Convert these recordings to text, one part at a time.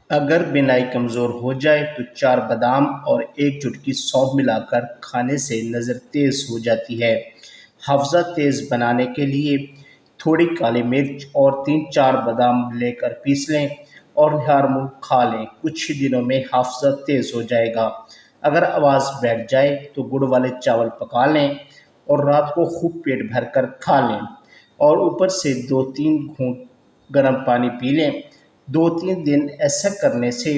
اگر بینائی کمزور ہو جائے تو 4 بادام اور 1 چٹکی سونف ملا کر کھانے سے نظر تیز ہو جاتی ہے۔ حافظہ تیز بنانے کے لیے تھوڑی کالی مرچ اور 3-4 بادام لے کر پیس لیں اور نہار منہ کھا لیں، کچھ ہی دنوں میں حافظہ تیز ہو جائے گا۔ اگر آواز بیٹھ جائے تو گڑ والے چاول پکا لیں اور رات کو خوب پیٹ بھر کر کھا لیں اور اوپر سے 2-3 گھونٹ گرم پانی پی لیں۔ 2-3 دن ایسا کرنے سے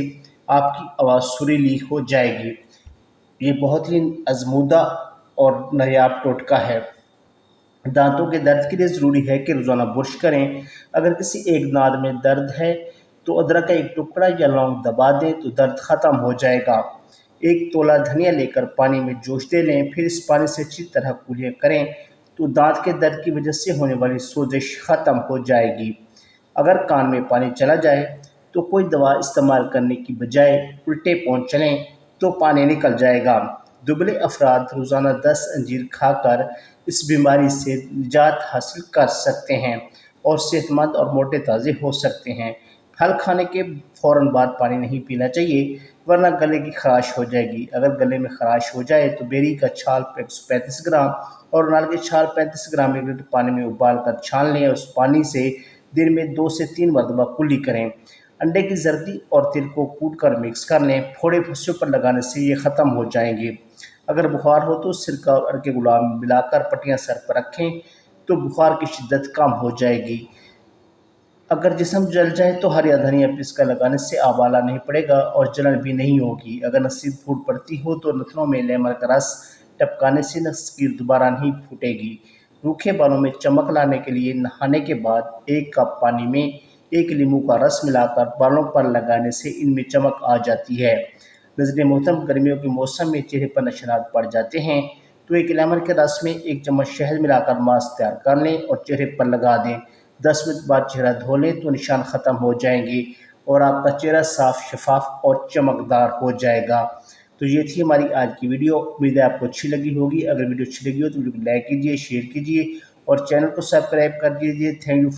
آپ کی آواز سریلی ہو جائے گی۔ یہ بہت ہی آزمودہ اور نایاب ٹوٹکا ہے۔ دانتوں کے درد کے لیے ضروری ہے کہ روزانہ برش کریں۔ اگر کسی ایک دانت میں درد ہے تو ادرک کا 1 ٹکڑا یا لونگ دبا دیں تو درد ختم ہو جائے گا۔ 1 تولا دھنیا لے کر پانی میں جوش دے لیں، پھر اس پانی سے اچھی طرح کلیاں کریں تو دانت کے درد کی وجہ سے ہونے والی سوزش ختم ہو جائے گی۔ اگر کان میں پانی چلا جائے تو کوئی دوا استعمال کرنے کی بجائے الٹے پاؤں چلیں تو پانی نکل جائے گا۔ دبلے افراد روزانہ 10 انجیر کھا کر اس بیماری سے نجات حاصل کر سکتے ہیں اور صحت مند اور موٹے تازے ہو سکتے ہیں۔ پھل کھانے کے فوراً بعد پانی نہیں پینا چاہیے ورنہ گلے کی خراش ہو جائے گی۔ اگر گلے میں خراش ہو جائے تو بیری کا چھال 135 گرام اور انار کے چھال 35 گرام 1 لیٹر پانی میں ابال کر چھان لیں اور اس پانی سے دن میں 2 سے 3 مرتبہ کلی کریں۔ انڈے کی زردی اور تل کو کوٹ کر مکس کر لیں، پھوڑے پھنسیوں پر لگانے سے یہ ختم ہو جائیں گے۔ اگر بخار ہو تو سرکہ اور ارکے گلاب ملا کر پٹیاں سر پر رکھیں تو بخار کی شدت کم ہو جائے گی۔ اگر جسم جل جائے تو ہرا دھنیا پیس کر لگانے سے آب آلہ نہیں پڑے گا اور جلن بھی نہیں ہوگی۔ اگر نسی پھوٹ پڑتی ہو تو نتنوں میں لیمن کا رس ٹپکانے سے نسگیر دوبارہ نہیں پھوٹے گی۔ روکھے بالوں میں چمک لانے کے لیے نہانے کے بعد 1 کپ پانی میں 1 لیموں کا رس ملا کر بالوں پر لگانے سے ان میں چمک آ جاتی ہے۔ ناظرین محترم، گرمیوں کے موسم میں چہرے پر نشانات پڑ جاتے ہیں تو 1 لیمن کے رس میں 1 چمچ شہد ملا کر ماسک تیار کر لیں اور چہرے پر لگا دیں۔ 10 منٹ بعد چہرہ دھو لیں تو نشان ختم ہو جائیں گے اور آپ کا چہرہ صاف، شفاف اور چمکدار ہو جائے گا۔ تو یہ تھی ہماری آج کی ویڈیو، امید ہے آپ کو اچھی لگی ہوگی۔ اگر ویڈیو اچھی لگی ہو تو ویڈیو کو لائک کیجیے، شیئر کیجیے اور چینل کو سبسکرائب کر دیجیے۔ Thank you.